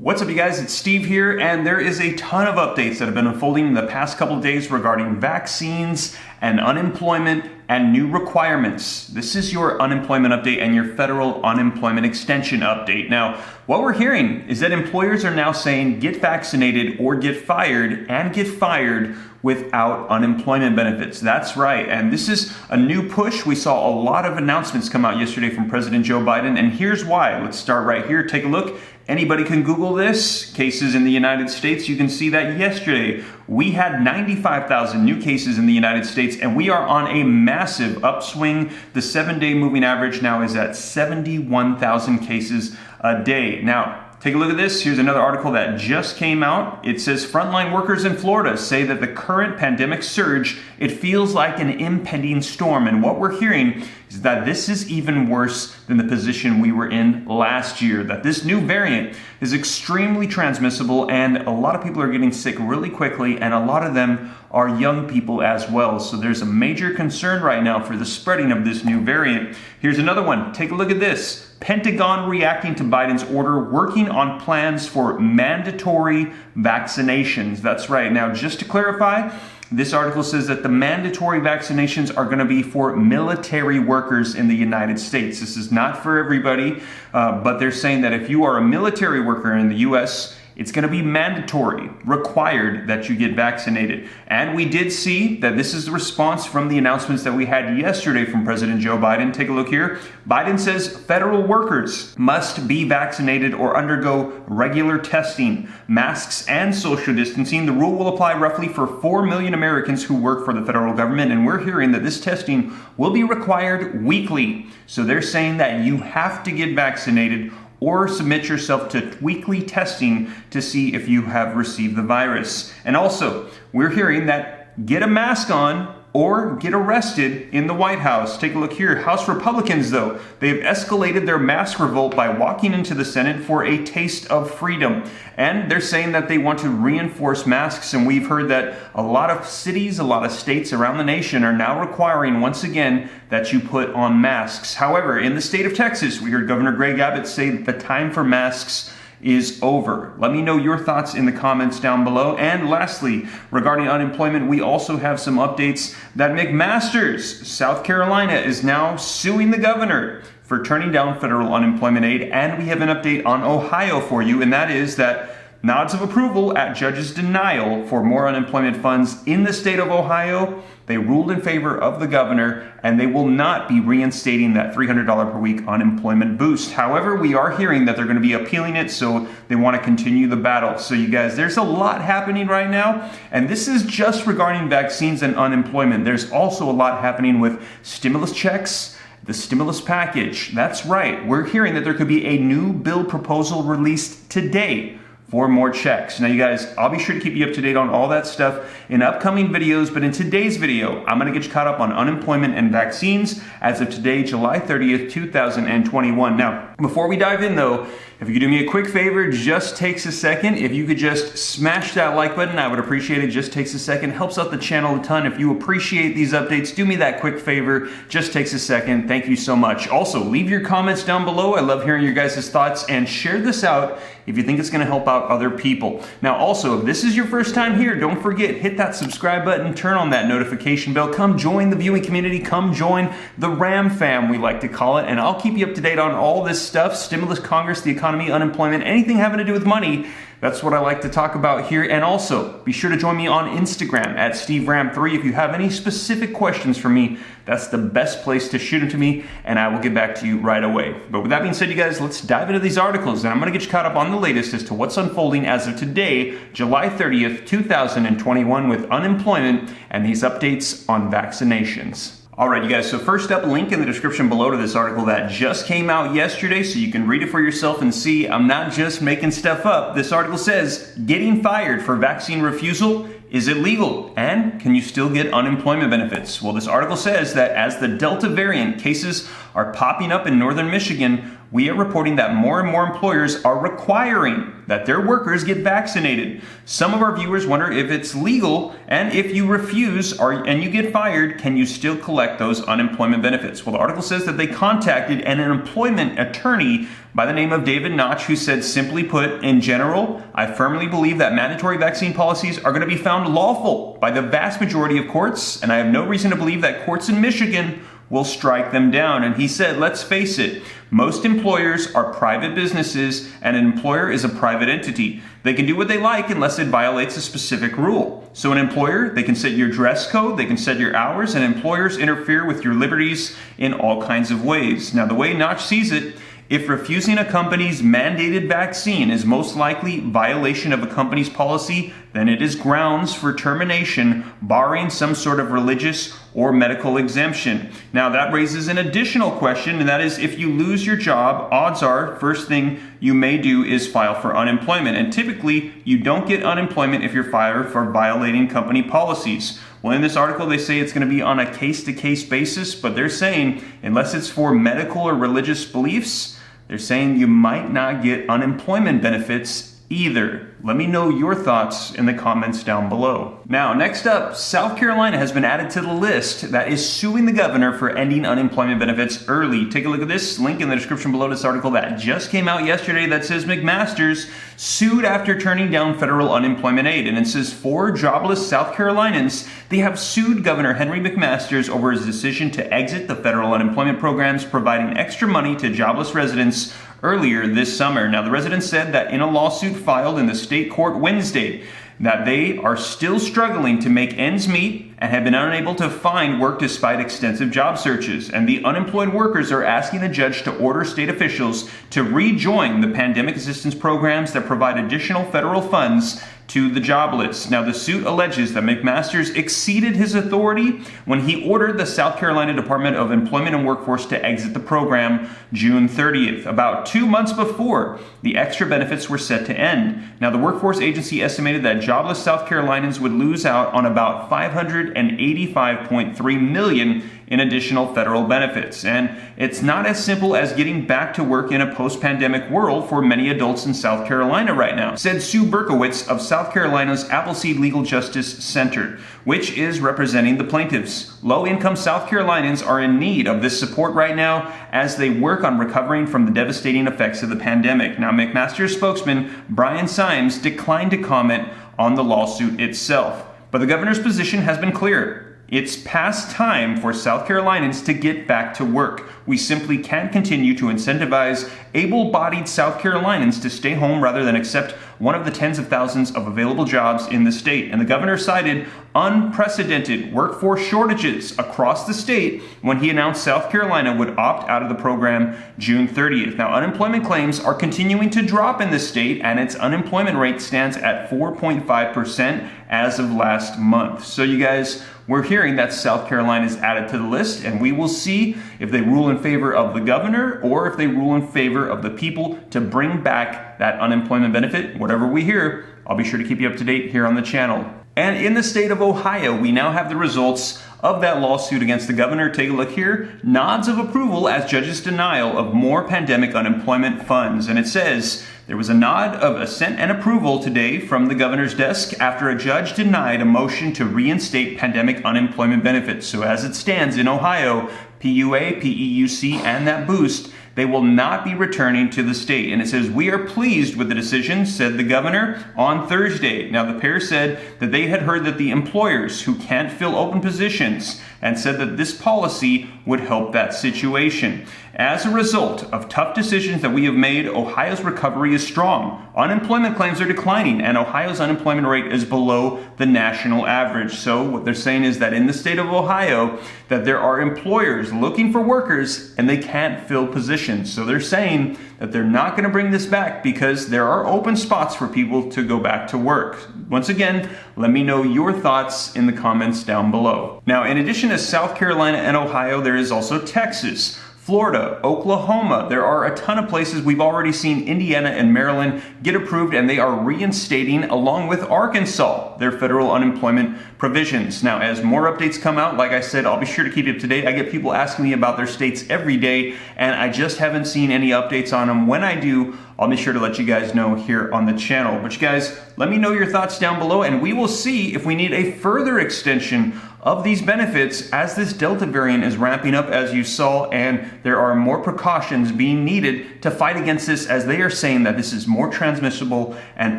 What's up, you guys? It's Steve here, and there is a ton of updates that have been unfolding in the past couple of days regarding vaccines and unemployment and new requirements. This is your unemployment update and your federal unemployment extension update. Now, what we're hearing is that employers are now saying get vaccinated or get fired, and get fired without unemployment benefits. That's right. And this is a new push. We saw a lot of announcements come out yesterday from President Joe Biden, and here's why. Let's start right here. Take a look. Anybody can Google this. Cases in the United States. You can see that yesterday we had 95,000 new cases in the United States, and we are on a massive upswing. The 7-day moving average now is at 71,000 cases a day. Now, take a look at this. Here's another article that just came out. It says frontline workers in Florida say that the current pandemic surge, it feels like an impending storm. And what we're hearing is that this is even worse than the position we were in last year, that this new variant is extremely transmissible, and a lot of people are getting sick really quickly, and a lot of them are young people as well. So there's a major concern right now for the spreading of this new variant. Here's another one. Take a look at this. Pentagon reacting to Biden's order, working on plans for mandatory vaccinations. That's right. Now, just to clarify, this article says that the mandatory vaccinations are going to be for military workers in the United States. This is not for everybody, but they're saying that if you are a military worker in the U.S., it's going to be mandatory, required that you get vaccinated. And we did see that this is the response from the announcements that we had yesterday from President Joe Biden. Take a look here. Biden says federal workers must be vaccinated or undergo regular testing, masks, and social distancing. The rule will apply roughly for 4 million Americans who work for the federal government. And we're hearing that this testing will be required weekly. So they're saying that you have to get vaccinated or submit yourself to weekly testing to see if you have received the virus. And also, we're hearing that get a mask on or get arrested in the White House. Take a look here. House Republicans, though, they've escalated their mask revolt by walking into the Senate for a taste of freedom. And they're saying that they want to reinforce masks. And we've heard that a lot of cities, a lot of states around the nation are now requiring, once again, that you put on masks. However, in the state of Texas, we heard Governor Greg Abbott say that the time for masks is over. Let me know your thoughts in the comments down below. And lastly, regarding unemployment, we also have some updates that McMaster's, South Carolina, is now suing the governor for turning down federal unemployment aid. And we have an update on Ohio for you, and that is that nods of approval at judge's denial for more unemployment funds in the state of Ohio. They ruled in favor of the governor, and they will not be reinstating that $300 per week unemployment boost. However, we are hearing that they're going to be appealing it, so they want to continue the battle. So you guys, there's a lot happening right now, and this is just regarding vaccines and unemployment. There's also a lot happening with stimulus checks, the stimulus package. That's right. We're hearing that there could be a new bill proposal released today for more checks. Now, you guys, I'll be sure to keep you up to date on all that stuff in upcoming videos, but in today's video, I'm gonna get you caught up on unemployment and vaccines as of today, July 30th, 2021. Now, before we dive in though, if you could do me a quick favor, just takes a second. If you could just smash that like button, I would appreciate it. Just takes a second. Helps out the channel a ton. If you appreciate these updates, do me that quick favor. Just takes a second. Thank you so much. Also, leave your comments down below. I love hearing your guys' thoughts, and share this out if you think it's going to help out other people. Now, also, if this is your first time here, don't forget, hit that subscribe button, turn on that notification bell. Come join the viewing community. Come join the RAM fam, we like to call it, and I'll keep you up to date on all this stuff: stimulus, Congress, the economy, unemployment, anything having to do with money. That's what I like to talk about here. And also, be sure to join me on Instagram at SteveRam3. If you have any specific questions for me, that's the best place to shoot them to me, and I will get back to you right away. But with that being said, you guys, let's dive into these articles, and I'm going to get you caught up on the latest as to what's unfolding as of today, July 30th, 2021, with unemployment and these updates on vaccinations. All right, you guys, so first up, link in the description below to this article that just came out yesterday, so you can read it for yourself and see I'm not just making stuff up. This article says, getting fired for vaccine refusal, is it legal? And can you still get unemployment benefits? Well, this article says that as the Delta variant cases are popping up in northern Michigan, we are reporting that more and more employers are requiring that their workers get vaccinated. Some of our viewers wonder if it's legal, and if you refuse and you get fired, can you still collect those unemployment benefits? Well, the article says that they contacted an employment attorney by the name of David Notch, who said, simply put, in general, I firmly believe that mandatory vaccine policies are going to be found lawful by the vast majority of courts, and I have no reason to believe that courts in Michigan will strike them down. And he said, let's face it, most employers are private businesses, and an employer is a private entity. They can do what they like unless it violates a specific rule. So an employer, they can set your dress code, they can set your hours, and employers interfere with your liberties in all kinds of ways. Now, the way Notch sees it, if refusing a company's mandated vaccine is most likely violation of a company's policy, then it is grounds for termination, barring some sort of religious or medical exemption. Now, that raises an additional question, and that is, if you lose your job, odds are first thing you may do is file for unemployment. And typically, you don't get unemployment if you're fired for violating company policies. Well, in this article, they say it's going to be on a case-to-case basis, but they're saying unless it's for medical or religious beliefs, they're saying you might not get unemployment benefits either. Let me know your thoughts in the comments down below. Now, next up, South Carolina has been added to the list that is suing the governor for ending unemployment benefits early. Take a look at this link in the description below this article that just came out yesterday that says McMaster's sued after turning down federal unemployment aid. And it says 4 jobless South Carolinians, they have sued Governor Henry McMaster's over his decision to exit the federal unemployment programs, providing extra money to jobless residents earlier this summer. Now, the residents said that in a lawsuit filed in the state court Wednesday, that they are still struggling to make ends meet and have been unable to find work despite extensive job searches. And the unemployed workers are asking the judge to order state officials to rejoin the pandemic assistance programs that provide additional federal funds to the jobless. Now, the suit alleges that McMaster's exceeded his authority when he ordered the South Carolina Department of Employment and Workforce to exit the program June 30th, about 2 months before the extra benefits were set to end. Now, the workforce agency estimated that jobless South Carolinians would lose out on about $585.3 million in additional federal benefits. And it's not as simple as getting back to work in a post-pandemic world for many adults in South Carolina right now, said Sue Berkowitz of South Carolina's Appleseed Legal Justice Center, which is representing the plaintiffs. Low-income South Carolinians are in need of this support right now as they work on recovering from the devastating effects of the pandemic. Now, McMaster's spokesman, Brian Symes, declined to comment on the lawsuit itself. But the governor's position has been clear. It's past time for South Carolinians to get back to work. We simply can't continue to incentivize able-bodied South Carolinians to stay home rather than accept one of the tens of thousands of available jobs in the state. And the governor cited unprecedented workforce shortages across the state when he announced South Carolina would opt out of the program June 30th. Now, unemployment claims are continuing to drop in the state, and its unemployment rate stands at 4.5% as of last month. So you guys, we're hearing that South Carolina is added to the list, and we will see if they rule in favor of the governor or if they rule in favor of the people to bring back that unemployment benefit. Whatever we hear, I'll be sure to keep you up to date here on the channel. And in the state of Ohio, we now have the results of that lawsuit against the governor. Take a look here. Nods of approval as judge's denial of more pandemic unemployment funds. And it says there was a nod of assent and approval today from the governor's desk after a judge denied a motion to reinstate pandemic unemployment benefits. So as it stands in Ohio, PUA, PEUC, and that boost, they will not be returning to the state. And it says, we are pleased with the decision, said the governor on Thursday. Now, the pair said that they had heard that the employers who can't fill open positions and said that this policy would help that situation. As a result of tough decisions that we have made, Ohio's recovery is strong. Unemployment claims are declining, and Ohio's unemployment rate is below the national average. So what they're saying is that in the state of Ohio, that there are employers looking for workers and they can't fill positions. So they're saying that they're not going to bring this back because there are open spots for people to go back to work. Once again, let me know your thoughts in the comments down below. Now, in addition to South Carolina and Ohio, there is also Texas. Florida, Oklahoma. There are a ton of places. We've already seen Indiana and Maryland get approved, and they are reinstating, along with Arkansas, their federal unemployment provisions. Now, as more updates come out, like I said, I'll be sure to keep you up to date. I get people asking me about their states every day, and I just haven't seen any updates on them. When I do, I'll be sure to let you guys know here on the channel. But you guys, let me know your thoughts down below, and we will see if we need a further extension of these benefits as this Delta variant is ramping up, as you saw, and there are more precautions being needed to fight against this, as they are saying that this is more transmissible and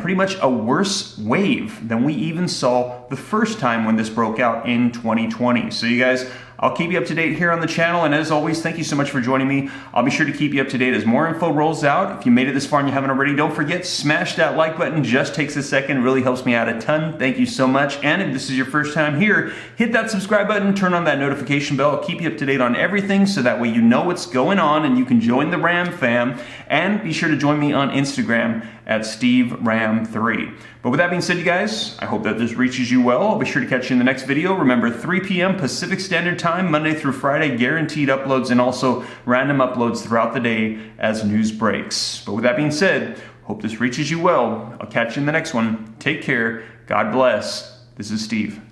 pretty much a worse wave than we even saw the first time when this broke out in 2020. So you guys, I'll keep you up to date here on the channel, and as always, thank you so much for joining me. I'll be sure to keep you up to date as more info rolls out. If you made it this far and you haven't already, don't forget, smash that like button. Just takes a second, it really helps me out a ton. Thank you so much. And if this is your first time here, hit that subscribe button, turn on that notification bell. I'll keep you up to date on everything, so that way you know what's going on and you can join the Ram fam. And be sure to join me on Instagram at SteveRam3. But with that being said, you guys, I hope that this reaches you well. I'll be sure to catch you in the next video. Remember, 3 p.m. Pacific Standard Time, Monday through Friday, guaranteed uploads, and also random uploads throughout the day as news breaks. But with that being said, hope this reaches you well. I'll catch you in the next one. Take care. God bless. This is Steve.